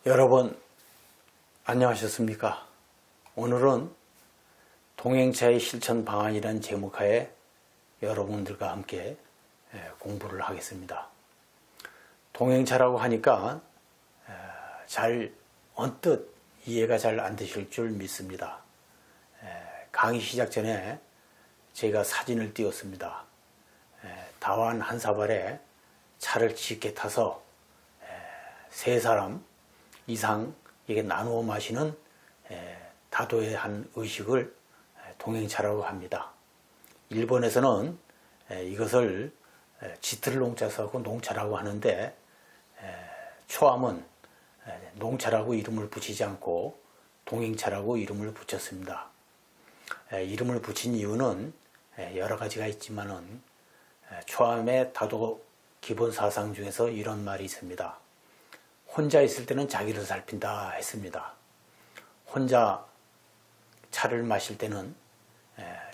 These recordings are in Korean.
여러분 안녕하셨습니까? 오늘은 동행차의 실천 방안이라는 제목하에 여러분들과 함께 공부를 하겠습니다. 동행차라고 하니까 잘 언뜻 이해가 잘 안 되실 줄 믿습니다. 강의 시작 전에 제가 사진을 띄웠습니다. 다완 한 사발에 차를 짙게 타서 세 사람 이상 이게 나누어 마시는 다도의 한 의식을 동행차라고 합니다. 일본에서는 이것을 짙을 농자 써서 농차라고 하는데 초암은 농차라고 이름을 붙이지 않고 동행차라고 이름을 붙였습니다. 이름을 붙인 이유는 여러 가지가 있지만은 초암의 다도 기본 사상 중에서 이런 말이 있습니다. 혼자 있을 때는 자기를 살핀다 했습니다. 혼자 차를 마실 때는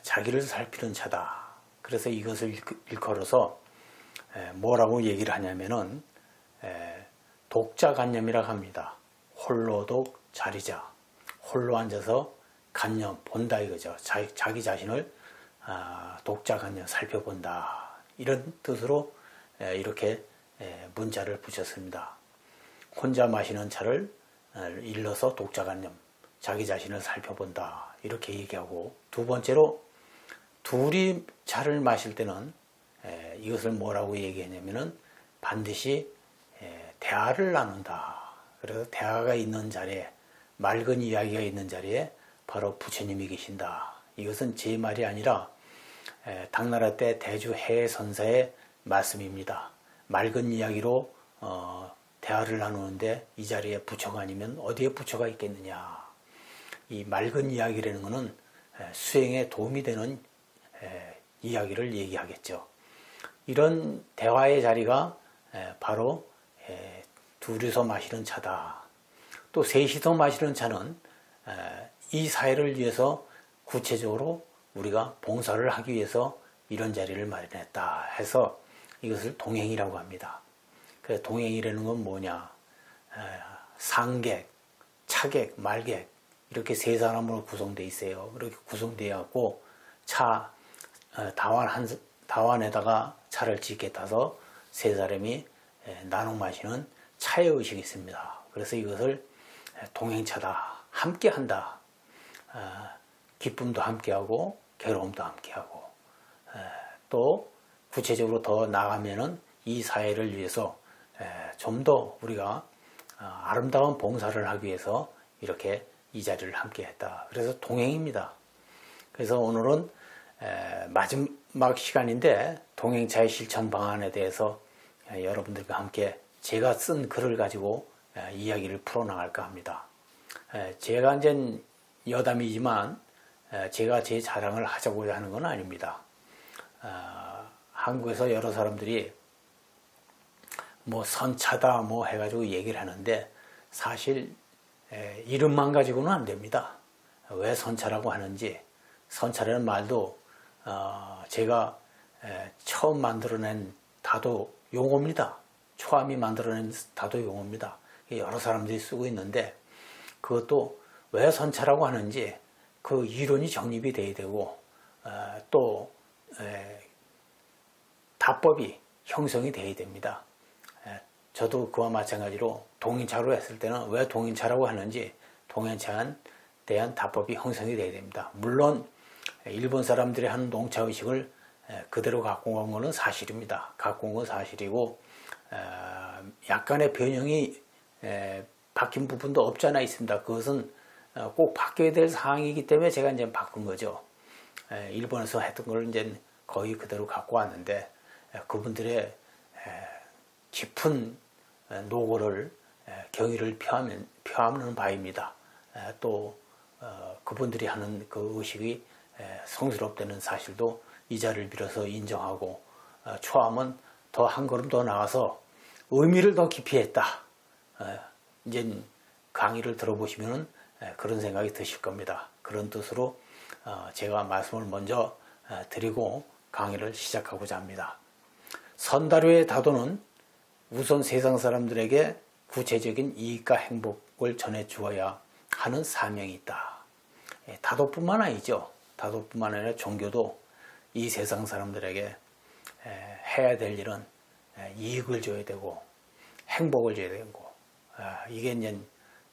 자기를 살피는 차다. 그래서 이것을 일컬어서 뭐라고 얘기를 하냐면은 독자관념이라고 합니다. 홀로독 자리자. 홀로 앉아서 관념 본다 이거죠. 자기 자신을 독자관념 살펴본다. 이런 뜻으로 이렇게 문자를 붙였습니다. 혼자 마시는 차를 일러서 독자관념, 자기 자신을 살펴본다 이렇게 얘기하고, 두 번째로 둘이 차를 마실 때는 이것을 뭐라고 얘기했냐면은 반드시 대화를 나눈다. 그래서 대화가 있는 자리에, 맑은 이야기가 있는 자리에 바로 부처님이 계신다. 이것은 제 말이 아니라 당나라 때 대주 해선사의 말씀입니다. 맑은 이야기로 대화를 나누는데 이 자리에 부처가 아니면 어디에 부처가 있겠느냐. 이 맑은 이야기라는 것은 수행에 도움이 되는 이야기를 얘기하겠죠. 이런 대화의 자리가 바로 둘이서 마시는 차다. 또 셋이서 마시는 차는 이 사회를 위해서 구체적으로 우리가 봉사를 하기 위해서 이런 자리를 마련했다 해서 이것을 동행이라고 합니다. 그 동행이라는 건 뭐냐? 상객, 차객, 말객 이렇게 세 사람으로 구성되어 있어요. 이렇게 구성되어 갖고 다완에다가 차를 짙게 타서 세 사람이 나눠 마시는 차의 의식이 있습니다. 그래서 이것을 동행차다, 함께한다. 기쁨도 함께하고 괴로움도 함께하고, 또 구체적으로 더 나가면은 이 사회를 위해서 좀 더 우리가 아름다운 봉사를 하기 위해서 이렇게 이 자리를 함께 했다. 그래서 동행입니다. 그래서 오늘은 마지막 시간인데 동행차의 실천 방안에 대해서 여러분들과 함께 제가 쓴 글을 가지고 이야기를 풀어나갈까 합니다. 제가 이제 여담이지만 제가 제 자랑을 하자고자 하는 건 아닙니다. 한국에서 여러 사람들이 뭐 선차다 뭐 해가지고 얘기를 하는데 사실 이름만 가지고는 안 됩니다. 왜 선차라고 하는지, 선차라는 말도 제가 처음 만들어낸 다도 용어입니다. 초암이 만들어낸 다도 용어입니다. 여러 사람들이 쓰고 있는데 그것도 왜 선차라고 하는지 그 이론이 정립이 돼야 되고 또 답법이 형성이 돼야 됩니다. 저도 그와 마찬가지로 동행차로 했을 때는 왜 동행차라고 하는지 동행차에 대한 답법이 형성이 돼야 됩니다. 물론 일본 사람들이 하는 농차의식을 그대로 갖고 온 것은 사실입니다. 갖고 온 건 사실이고 약간의 변형이 바뀐 부분도 없지 않아 있습니다. 그것은 꼭 바뀌어야 될 사항이기 때문에 제가 이제 바꾼 거죠. 일본에서 했던 걸 이제 거의 그대로 갖고 왔는데 그분들의 깊은 노고를 경의를 표하는 바입니다. 또 그분들이 하는 그 의식이 성스럽다는 사실도 이 자리를 빌어서 인정하고 초암은 더 한 걸음 더 나가서 의미를 더 깊이 했다. 이제 강의를 들어보시면 그런 생각이 드실 겁니다. 그런 뜻으로 제가 말씀을 먼저 드리고 강의를 시작하고자 합니다. 선다료의 다도는 우선 세상 사람들에게 구체적인 이익과 행복, 행복을 전해주어야 하는 사명이 있다. 다도뿐만 아니죠. 다도뿐만 아니라 종교도 이 세상 사람들에게 해야 될 일은 이익을 줘야 되고 행복을 줘야 되고, 이게 이제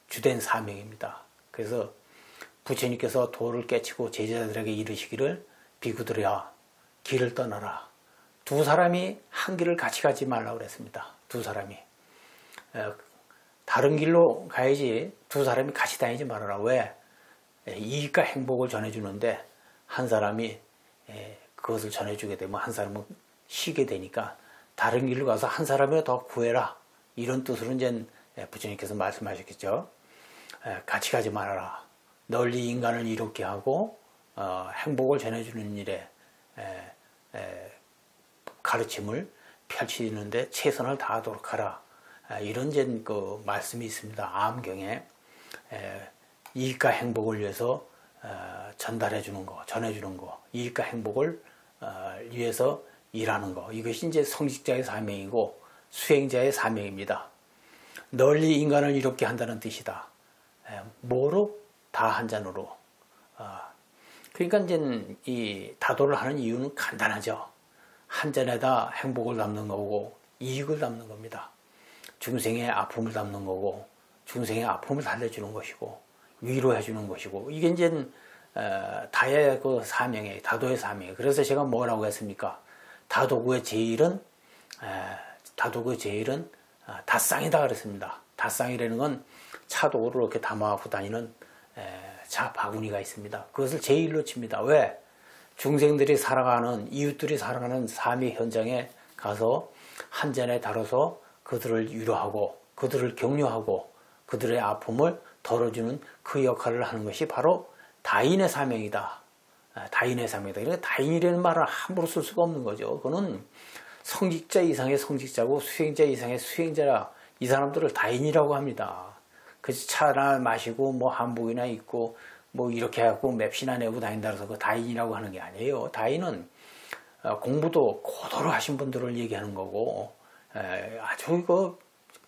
주된 사명입니다. 그래서 부처님께서 도를 깨치고 제자들에게 이르시기를 비구들이야 길을 떠나라. 두 사람이 한 길을 같이 가지 말라고 그랬습니다. 두 사람이 다른 길로 가야지 두 사람이 같이 다니지 말아라. 왜? 이익과 행복을 전해주는데 한 사람이 그것을 전해주게 되면 한 사람은 쉬게 되니까 다른 길로 가서 한 사람을 더 구해라. 이런 뜻으로 이제 부처님께서 말씀하셨겠죠. 같이 가지 말아라. 널리 인간을 이롭게 하고 행복을 전해주는 일에 가르침을 펼치는데 최선을 다하도록 하라. 이런 이제 그 말씀이 있습니다. 암경에 이익과 행복을 위해서 전달해 주는 거, 전해 주는 거, 이익과 행복을 위해서 일하는 거. 이것이 이제 성직자의 사명이고 수행자의 사명입니다. 널리 인간을 이롭게 한다는 뜻이다. 뭐로? 다 한 잔으로. 그러니까 이제 이 다도를 하는 이유는 간단하죠. 한 잔에다 행복을 담는 거고 이익을 담는 겁니다. 중생의 아픔을 담는 거고 중생의 아픔을 달래주는 것이고 위로해 주는 것이고, 이게 이제 다의 그 사명이에요. 다도의 사명이에요. 그래서 제가 뭐라고 했습니까? 다도구의 제일은 다쌍이다 그랬습니다. 다쌍이라는 건 차도를 이렇게 담아갖고 다니는 자바구니가 있습니다. 그것을 제일로 칩니다. 왜? 중생들이 살아가는, 이웃들이 살아가는 삶의 현장에 가서 한 잔에 다뤄서 그들을 위로하고 그들을 격려하고 그들의 아픔을 덜어주는 그 역할을 하는 것이 바로 다인의 사명이다. 다인의 사명이다. 그러니까 다인이라는 말을 함부로 쓸 수가 없는 거죠. 그거는 성직자 이상의 성직자고 수행자 이상의 수행자라. 이 사람들을 다인이라고 합니다. 그래서 차나 마시고 뭐 한복이나 입고 뭐 이렇게 해갖고 맵시나 내고 다닌다 해서 그 다인이라고 하는 게 아니에요. 다인은 공부도 고도로 하신 분들을 얘기하는 거고, 아주 그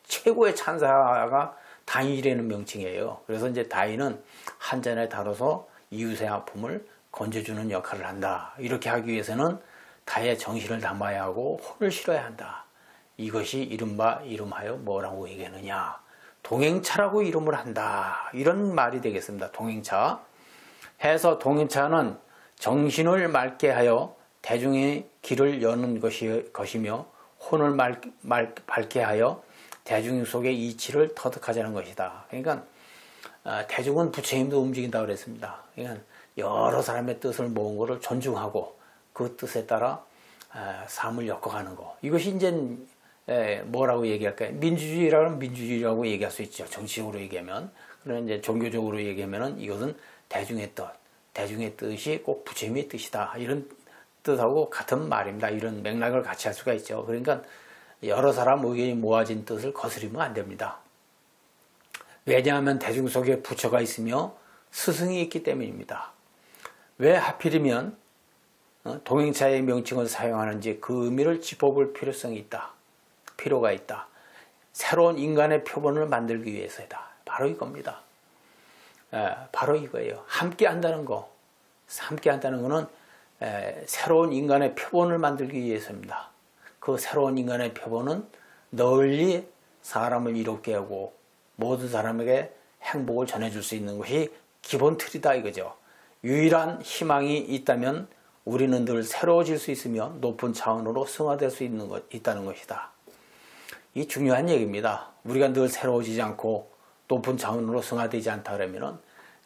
최고의 찬사가 다인이라는 명칭이에요. 그래서 이제 다인은 한 잔에 다뤄서 이웃의 아픔을 건져주는 역할을 한다. 이렇게 하기 위해서는 다의 정신을 담아야 하고 혼을 실어야 한다. 이것이 이름하여 뭐라고 얘기하느냐? 동행차라고 이름을 한다. 이런 말이 되겠습니다. 동행차. 해서 동행차는 정신을 맑게 하여 대중의 길을 여는 것이며 혼을 밝게 하여 대중 속의 이치를 터득하자는 것이다. 그러니까 대중은 부처님도 움직인다고 그랬습니다. 그러니까 여러 사람의 뜻을 모은 것을 존중하고 그 뜻에 따라 삶을 엮어가는 거. 이것이 이제 뭐라고 얘기할까요? 민주주의라면 민주주의라고 얘기할 수 있죠. 정치적으로 얘기하면. 그러나 이제 종교적으로 얘기하면은 이것은 대중의 뜻, 대중의 뜻이 꼭 부처님의 뜻이다. 이런 뜻하고 같은 말입니다. 이런 맥락을 같이 할 수가 있죠. 그러니까 여러 사람 의견이 모아진 뜻을 거스리면 안 됩니다. 왜냐하면 대중 속에 부처가 있으며 스승이 있기 때문입니다. 왜 하필이면 동행차의 명칭을 사용하는지 그 의미를 짚어볼 필요가 있다. 새로운 인간의 표본을 만들기 위해서이다. 바로 이겁니다. 바로 이거예요. 함께 한다는 거. 함께 한다는 거는 새로운 인간의 표본을 만들기 위해서입니다. 그 새로운 인간의 표본은 널리 사람을 이롭게 하고 모든 사람에게 행복을 전해줄 수 있는 것이 기본 틀이다 이거죠. 유일한 희망이 있다면 우리는 늘 새로워질 수 있으며 높은 차원으로 승화될 수 있다는 것이다. 이 중요한 얘기입니다. 우리가 늘 새로워지지 않고 높은 차원으로 승화되지 않다 그러면은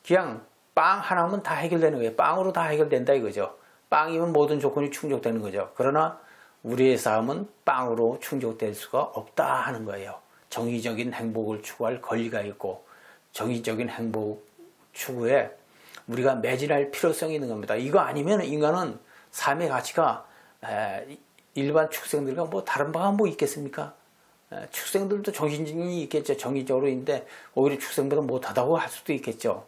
그냥 빵 하나면 다 해결되는 거예요. 빵으로 다 해결된다 이거죠. 빵이면 모든 조건이 충족되는 거죠. 그러나 우리의 삶은 빵으로 충족될 수가 없다 하는 거예요. 정의적인 행복을 추구할 권리가 있고 정의적인 행복 추구에 우리가 매진할 필요성이 있는 겁니다. 이거 아니면 인간은 삶의 가치가 일반 축생들과 뭐 다른 바가 뭐 있겠습니까? 축생들도 정신이 있겠죠. 정의적으로 있는데 오히려 축생보다 못하다고 할 수도 있겠죠.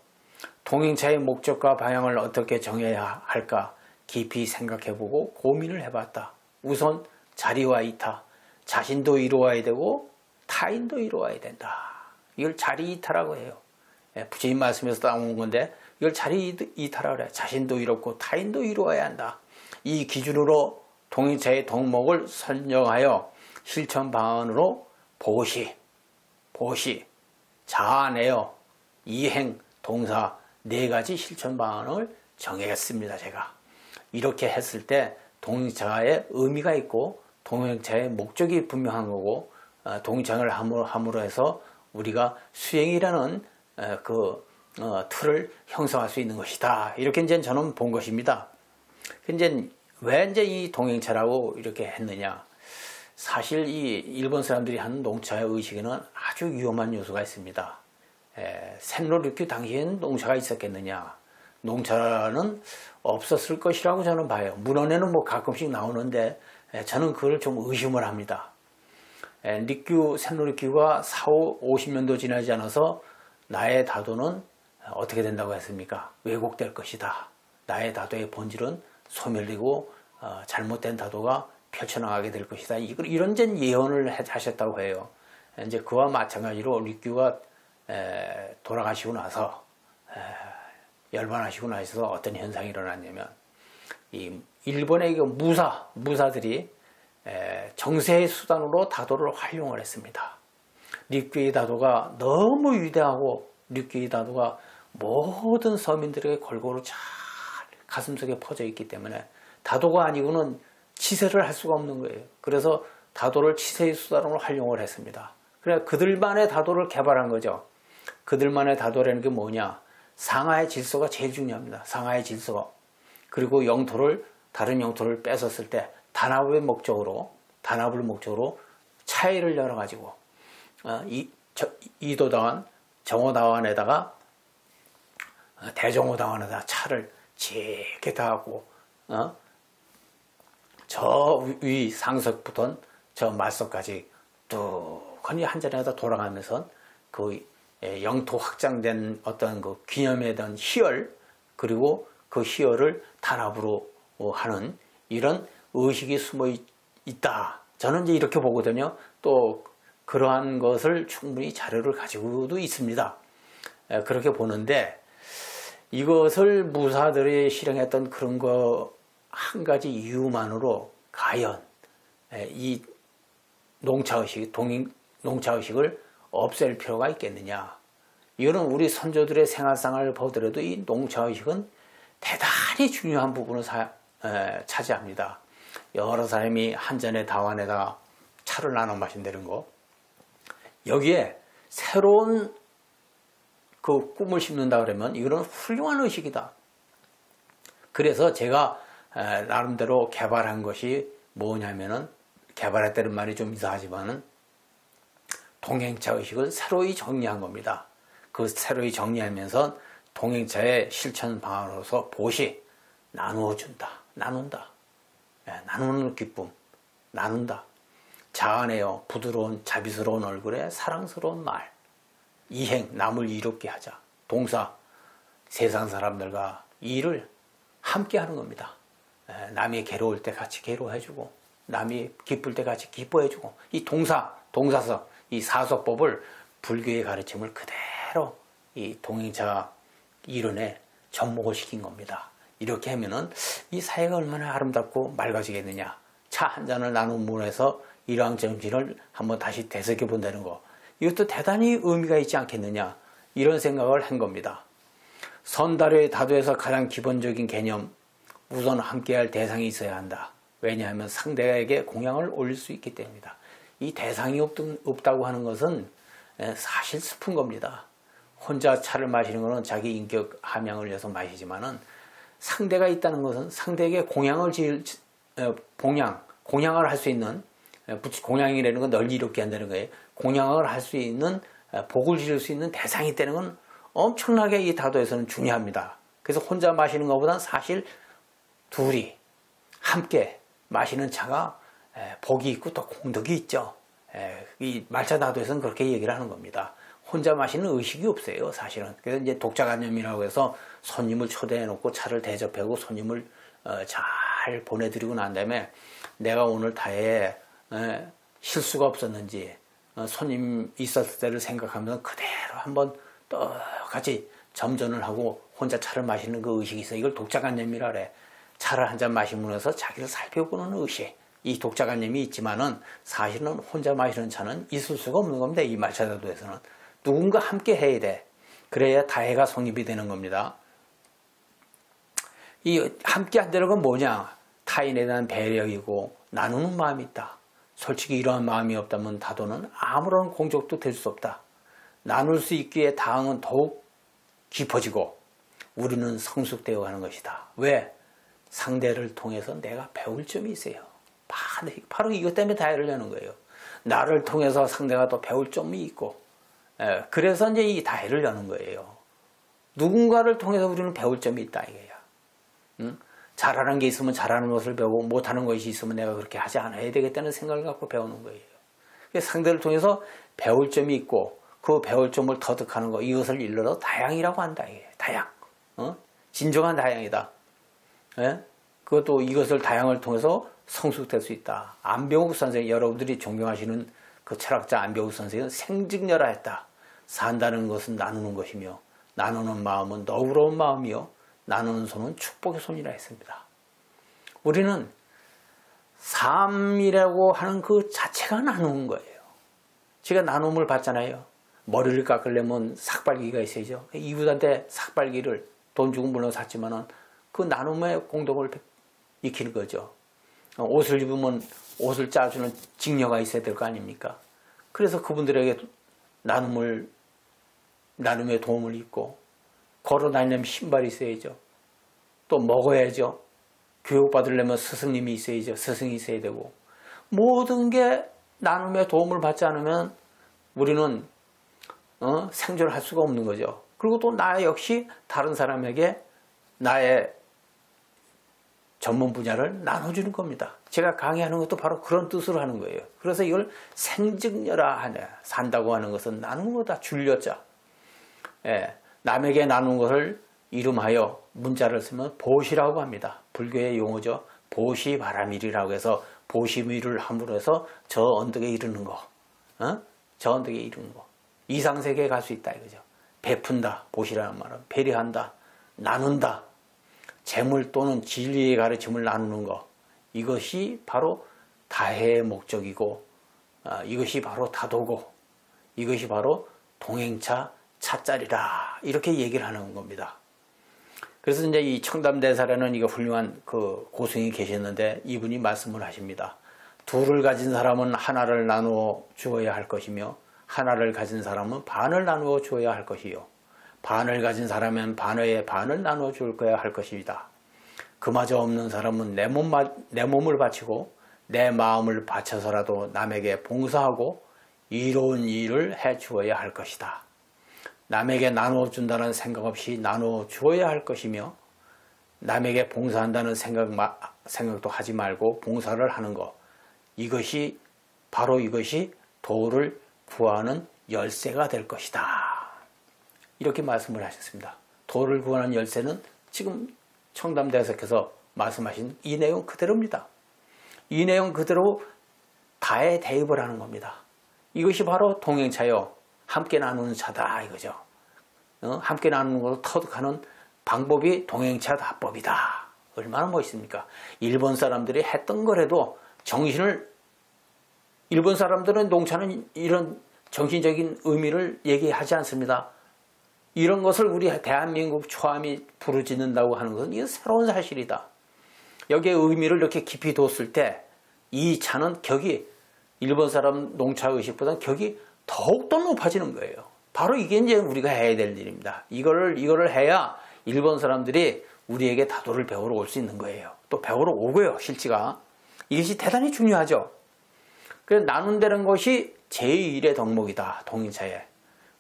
동행차의 목적과 방향을 어떻게 정해야 할까 깊이 생각해보고 고민을 해봤다. 우선 자리와 이타, 자신도 이루어야 되고 타인도 이루어야 된다. 이걸 자리이탈이라고 해요. 부처님 말씀에서 따온 건데 이걸 자리이탈이라고 그래요. 자신도 이롭고 타인도 이루어야 한다. 이 기준으로 동행차의 덕목을 선정하여 실천 방안으로 보시, 자아내어 이행, 동사 4가지 실천 방안을 정했습니다. 제가 이렇게 했을 때 동행차의 의미가 있고 동행차의 목적이 분명한 거고 동행차를 함으로 해서 우리가 수행이라는 틀을 형성할 수 있는 것이다. 이렇게 이제 저는 본 것입니다. 이제 왜 이제 이 동행차라고 이렇게 했느냐? 사실 이 일본 사람들이 하는 농차의 의식에는 아주 위험한 요소가 있습니다. 센노리큐 당시에는 농차가 있었겠느냐? 농차는 없었을 것이라고 저는 봐요. 문헌에는 뭐 가끔씩 나오는데 저는 그걸 좀 의심을 합니다. 센노리큐가 50년도 지나지 않아서 나의 다도는 어떻게 된다고 했습니까? 왜곡될 것이다. 나의 다도의 본질은 소멸되고 잘못된 다도가 펼쳐나가게 될 것이다. 이런 예언을 하셨다고 해요. 이제 그와 마찬가지로 리큐가 돌아가시고 나서 열반하시고 나서 어떤 현상이 일어났냐면 이 일본의 무사들이 정세의 수단으로 다도를 활용을 했습니다. 리큐의 다도가 너무 위대하고 리큐의 다도가 모든 서민들에게 골고루 잘 가슴속에 퍼져 있기 때문에 다도가 아니고는 치세를 할 수가 없는 거예요. 그래서 다도를 치세의 수단으로 활용을 했습니다. 그래 그들만의 다도를 개발한 거죠. 그들만의 다도라는 게 뭐냐? 상하의 질서가 제일 중요합니다. 상하의 질서. 그리고 다른 영토를 뺏었을 때 단합을 목적으로 차이를 열어가지고 이도당한 정오당한에다가 대정오당한에다가 차를 짙게 다하고 저 위 상석부터 저 말석까지 뚝하니 한 자리에다 돌아가면서 그 영토 확장된 어떤 그 기념에 대한 희열 그리고 그 희열을 단합으로 하는 이런 의식이 숨어 있다. 저는 이제 이렇게 보거든요. 또 그러한 것을 충분히 자료를 가지고도 있습니다. 그렇게 보는데 이것을 무사들이 실행했던 그런 거 한 가지 이유만으로 과연 이 농차의식을 없앨 필요가 있겠느냐. 이거는 우리 선조들의 생활상을 보더라도 이 농차의식은 대단히 중요한 부분을 차지합니다. 여러 사람이 한 잔의 다환에다가 차를 나눠 마신다는 거. 여기에 새로운 그 꿈을 심는다 그러면 이거는 훌륭한 의식이다. 그래서 제가 나름대로 개발한 것이 뭐냐면은 개발했다는 말이 좀 이상하지만은 동행차 의식을 새로이 정리한 겁니다. 그 새로이 정리하면서 동행차의 실천 방안으로서 나누어준다. 나눈다. 나누는 기쁨. 나눈다. 자아내어 부드러운 자비스러운 얼굴에 사랑스러운 말. 이행, 남을 이롭게 하자. 동사, 세상 사람들과 일을 함께 하는 겁니다. 남이 괴로울 때 같이 괴로워해주고 남이 기쁠 때 같이 기뻐해주고 이 동사서 이 사서법을 불교의 가르침을 그대로 이 동행차 이론에 접목을 시킨 겁니다. 이렇게 하면은 이 사회가 얼마나 아름답고 맑아지겠느냐. 차 한 잔을 나눔으로 해서 일왕정신을 한번 다시 되새겨 본다는 거. 이것도 대단히 의미가 있지 않겠느냐. 이런 생각을 한 겁니다. 선다료의 다도에서 가장 기본적인 개념, 우선 함께할 대상이 있어야 한다. 왜냐하면 상대에게 공양을 올릴 수 있기 때문이다. 이 대상이 없다고 하는 것은 사실 슬픈 겁니다. 혼자 차를 마시는 것은 자기 인격 함양을 위해서 마시지만은 상대가 있다는 것은 상대에게 공양을 할 수 있는, 공양이라는 건 널리 이롭게 한다는 거예요. 공양을 할 수 있는, 복을 지을 수 있는 대상이 있다는 건 엄청나게 이 다도에서는 중요합니다. 그래서 혼자 마시는 것보다는 사실 둘이 함께 마시는 차가 복이 있고 또 공덕이 있죠. 이 말차다도에서는 그렇게 얘기를 하는 겁니다. 혼자 마시는 의식이 없어요, 사실은. 그래서 이제 독자관념이라고 해서 손님을 초대해 놓고 차를 대접하고 손님을 잘 보내드리고 난 다음에 내가 오늘 다에 실수가 없었는지 손님 있었을 때를 생각하면서 그대로 한번 똑같이 점전을 하고 혼자 차를 마시는 그 의식이 있어요. 이걸 독자관념이라 그래. 차를 한 잔 마시면서 자기를 살펴보는 의식. 이 독자관념이 있지만은 사실은 혼자 마시는 차는 있을 수가 없는 겁니다. 이 말차도에서는 누군가 함께 해야 돼. 그래야 다해가 성립이 되는 겁니다. 이 함께 한다는 건 뭐냐? 타인에 대한 배려이고 나누는 마음이 있다. 솔직히 이러한 마음이 없다면 다도는 아무런 공적도 될 수 없다. 나눌 수 있기에 다항은 더욱 깊어지고 우리는 성숙되어 가는 것이다. 왜? 상대를 통해서 내가 배울 점이 있어요. 바로 이것 때문에 다해를 여는 거예요. 나를 통해서 상대가 또 배울 점이 있고, 그래서 이제 이 다해를 여는 거예요. 누군가를 통해서 우리는 배울 점이 있다 이거야. 응? 잘하는 게 있으면 잘하는 것을 배우고 못하는 것이 있으면 내가 그렇게 하지 않아야 되겠다는 생각을 갖고 배우는 거예요. 상대를 통해서 배울 점이 있고 그 배울 점을 터득하는 거, 이것을 일러서 다양이라고 한다 이거예요. 다양. 진정한 다양이다. 예? 그것도 이것을 다양을 통해서 성숙될 수 있다. 안병욱 선생, 여러분들이 존경하시는 그 철학자 안병욱 선생은 생직녀라 했다. 산다는 것은 나누는 것이며 나누는 마음은 너그러운 마음이요 나누는 손은 축복의 손이라 했습니다. 우리는 삶이라고 하는 그 자체가 나누는 거예요. 제가 나눔을 받잖아요. 머리를 깎으려면 삭발기가 있어야죠. 이웃한테 삭발기를 돈 주고 물론 샀지만은 그 나눔의 공덕을 익히는 거죠. 옷을 입으면 옷을 짜주는 직녀가 있어야 될 거 아닙니까? 그래서 그분들에게 나눔의 도움을 입고 걸어 다니려면 신발이 있어야죠. 또 먹어야죠. 교육받으려면 스승님이 있어야죠. 스승이 있어야 되고 모든 게 나눔의 도움을 받지 않으면 우리는 생존을 할 수가 없는 거죠. 그리고 또 나 역시 다른 사람에게 나의 전문 분야를 나눠주는 겁니다. 제가 강의하는 것도 바로 그런 뜻으로 하는 거예요. 그래서 이걸 생직녀라 하냐. 산다고 하는 것은 나누는 거다. 줄여자. 예, 남에게 나누는 것을 이름하여 문자를 쓰면 보시라고 합니다. 불교의 용어죠. 보시바라밀이라고 해서 보시미를 함으로 해서 저 언덕에 이르는 거. 저 언덕에 이르는 거. 이상세계에 갈 수 있다 이거죠. 베푼다. 보시라는 말은 배려한다. 나눈다. 재물 또는 진리의 가르침을 나누는 것. 이것이 바로 다해의 목적이고 이것이 바로 다도고 이것이 바로 동행차 차짜리라 이렇게 얘기를 하는 겁니다. 그래서 이제 이 청담대사라는 이거 훌륭한 그 고승이 계셨는데 이분이 말씀을 하십니다. 둘을 가진 사람은 하나를 나누어 주어야 할 것이며 하나를 가진 사람은 반을 나누어 주어야 할 것이요. 반을 가진 사람은 반의 반을 나누어 줄 거야 할 것이다. 그마저 없는 사람은 내 몸을 바치고 내 마음을 바쳐서라도 남에게 봉사하고 이로운 일을 해 주어야 할 것이다. 남에게 나누어 준다는 생각 없이 나누어 주어야 할 것이며 남에게 봉사한다는 생각도 하지 말고 봉사를 하는 것. 이것이 바로 이것이 도를 구하는 열쇠가 될 것이다. 이렇게 말씀을 하셨습니다. 도를 구하는 열쇠는 지금 청담대사께서 말씀하신 이 내용 그대로입니다. 이 내용 그대로 다에 대입을 하는 겁니다. 이것이 바로 동행차요. 함께 나누는 차다 이거죠. 함께 나누는 것을 터득하는 방법이 동행차 다법이다. 얼마나 멋있습니까? 일본 사람들이 했던 거라도 일본 사람들은 농차는 이런 정신적인 의미를 얘기하지 않습니다. 이런 것을 우리 대한민국 초함이 부르짖는다고 하는 것은 이건 새로운 사실이다. 여기에 의미를 이렇게 깊이 뒀을 때 이 차는 격이 일본 사람 농차 의식보다는 격이 더욱더 높아지는 거예요. 바로 이게 이제 우리가 해야 될 일입니다. 이거를 해야 일본 사람들이 우리에게 다도를 배우러 올 수 있는 거예요. 또 배우러 오고요, 실지가. 이것이 대단히 중요하죠. 그래서 나눈다는 것이 제1의 덕목이다, 동행차에.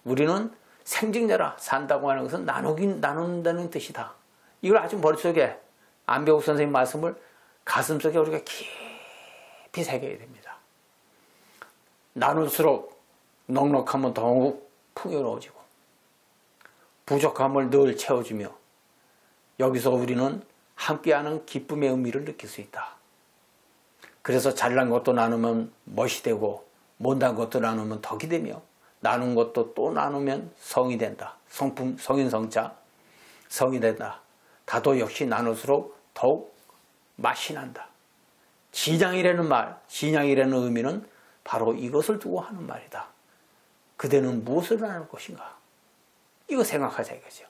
우리는 생직내라, 산다고 하는 것은 나눈다는 뜻이다. 이걸 아주 머릿속에 안병욱 선생님 말씀을 가슴속에 우리가 깊이 새겨야 됩니다. 나눌수록 넉넉하면 더욱 풍요로워지고 부족함을 늘 채워주며 여기서 우리는 함께하는 기쁨의 의미를 느낄 수 있다. 그래서 잘난 것도 나누면 멋이 되고 못난 것도 나누면 덕이 되며 나눈 것도 또 나누면 성이 된다. 성품, 성인 성자, 성이 된다. 다도 역시 나눌수록 더욱 맛이 난다. 진양이라는 말, 진양이라는 의미는 바로 이것을 두고 하는 말이다. 그대는 무엇을 나눌 것인가? 이거 생각하자 이거죠.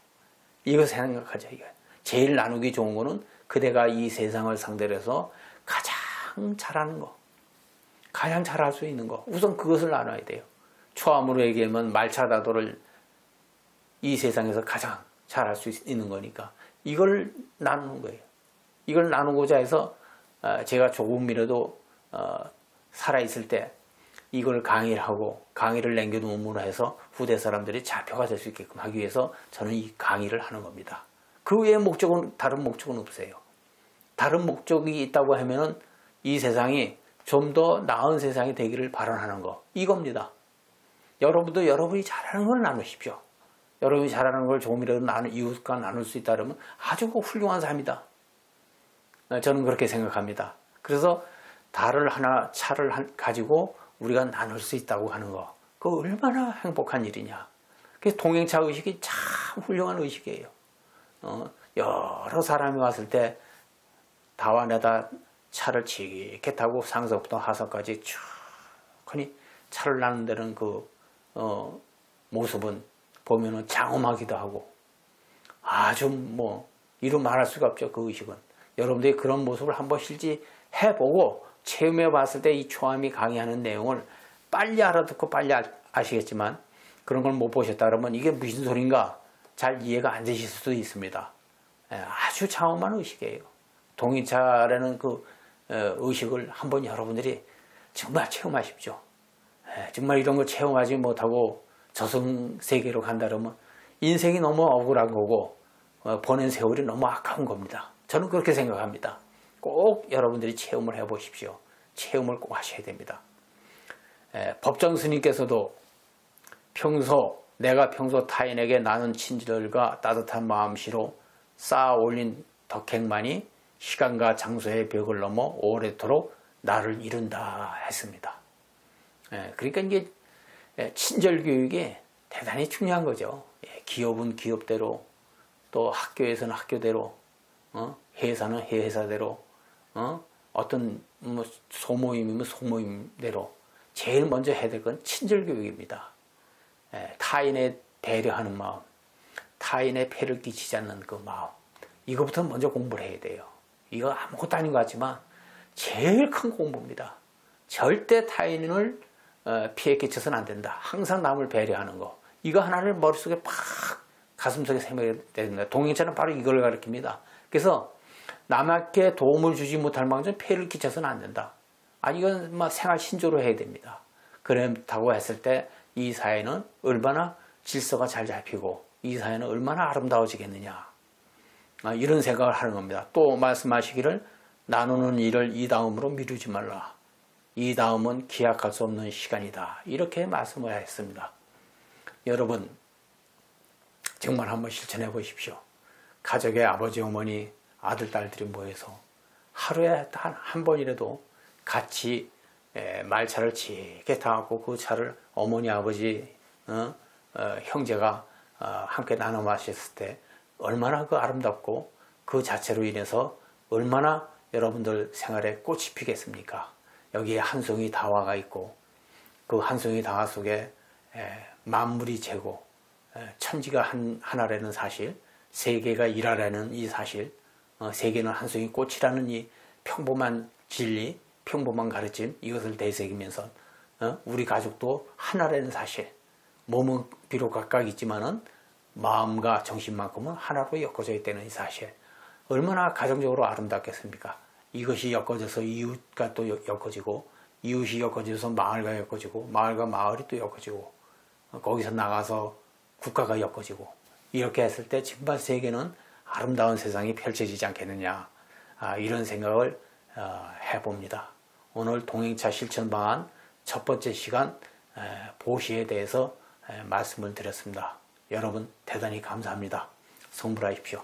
이거 생각하자 이거. 제일 나누기 좋은 거는 그대가 이 세상을 상대로 해서 가장 잘하는 거, 가장 잘할 수 있는 거, 우선 그것을 나눠야 돼요. 초함으로 얘기하면 말차다도를 이 세상에서 가장 잘할 수 있는 거니까 이걸 나누는 거예요. 이걸 나누고자 해서 제가 조금이라도 살아있을 때 이걸 강의를 하고 강의를 남겨놓음으로 해서 후대 사람들이 자표가 될 수 있게끔 하기 위해서 저는 이 강의를 하는 겁니다. 그 외의 목적은, 다른 목적은 없어요. 다른 목적이 있다고 하면은 이 세상이 좀 더 나은 세상이 되기를 바라는 거, 이겁니다. 여러분도 여러분이 잘하는 걸 나누십시오. 여러분이 잘하는 걸 조금이라도 이웃과 나눌 수 있다 그러면 아주 훌륭한 삶이다. 저는 그렇게 생각합니다. 그래서 달을 하나, 차를 가지고 우리가 나눌 수 있다고 하는 거, 그거 얼마나 행복한 일이냐. 그래서 동행차 의식이 참 훌륭한 의식이에요. 여러 사람이 왔을 때 다와 내다 차를 지게 타고 상서부터 하서까지 쭉 차를 나눈다는 그 모습은 보면은 장엄하기도 하고 아주 이루 말할 수가 없죠. 그 의식은 여러분들이 그런 모습을 한번 실제 해보고 체험해 봤을 때 이 초함이 강의하는 내용을 빨리 알아듣고 빨리 아시겠지만 그런 걸 못 보셨다 그러면 이게 무슨 소린가 잘 이해가 안 되실 수도 있습니다. 아주 장엄한 의식이에요. 동인차라는 그 의식을 한번 여러분들이 정말 체험하십시오. 정말 이런 걸 체험하지 못하고 저승세계로 간다 그러면 인생이 너무 억울한 거고 보낸 세월이 너무 아까운 겁니다. 저는 그렇게 생각합니다. 꼭 여러분들이 체험을 해보십시오. 체험을 꼭 하셔야 됩니다. 법정 스님께서도 내가 평소 타인에게 나눈 친절과 따뜻한 마음씨로 쌓아 올린 덕행만이 시간과 장소의 벽을 넘어 오래도록 나를 이룬다 했습니다. 그러니까 이게 친절 교육이 대단히 중요한 거죠. 기업은 기업대로, 또 학교에서는 학교대로, 회사는 회사대로, 어떤 소모임이면 소모임대로 제일 먼저 해야 될 건 친절 교육입니다. 타인에 배려하는 마음, 타인의 폐를 끼치지 않는 그 마음, 이거부터 먼저 공부를 해야 돼요. 이거 아무것도 아닌 것 같지만 제일 큰 공부입니다. 절대 타인을 피해 끼쳐서는 안 된다. 항상 남을 배려하는 거. 이거 하나를 머릿속에 팍 가슴속에 새겨야 됩니다. 동행차는 바로 이걸 가르칩니다. 그래서 남에게 도움을 주지 못할 망정 폐를 끼쳐서는 안 된다. 이건 생활 신조로 해야 됩니다. 그렇다고 했을 때 이 사회는 얼마나 질서가 잘 잡히고 이 사회는 얼마나 아름다워지겠느냐. 이런 생각을 하는 겁니다. 또 말씀하시기를 나누는 일을 이 다음으로 미루지 말라. 이 다음은 기약할 수 없는 시간이다. 이렇게 말씀을 했습니다. 여러분 정말 한번 실천해 보십시오. 가족의 아버지, 어머니, 아들, 딸들이 모여서 하루에 단 한 번이라도 같이 말차를 지게 타고 그 차를 어머니, 아버지, 형제가 함께 나눠 마셨을 때 얼마나 그 아름답고 그 자체로 인해서 얼마나 여러분들 생활에 꽃이 피겠습니까? 여기에 한 송이 다화가 있고 그 한 송이 다화 속에 만물이 재고 천지가 하나라는 사실, 세계가 일하라는 이 사실, 세계는 한 송이 꽃이라는 이 평범한 진리, 평범한 가르침, 이것을 되새기면서 우리 가족도 하나라는 사실, 몸은 비록 각각 있지만은 마음과 정신만큼은 하나로 엮어져 있다는 이 사실, 얼마나 가정적으로 아름답겠습니까? 이것이 엮어져서 이웃과 또 엮어지고, 이웃이 엮어져서 마을과 엮어지고, 마을과 마을이 또 엮어지고, 거기서 나가서 국가가 엮어지고, 이렇게 했을 때 정말 세계는 아름다운 세상이 펼쳐지지 않겠느냐, 이런 생각을 해봅니다. 오늘 동행차 실천 방안 첫 번째 시간 보시에 대해서 말씀을 드렸습니다. 여러분 대단히 감사합니다. 성불하십시오.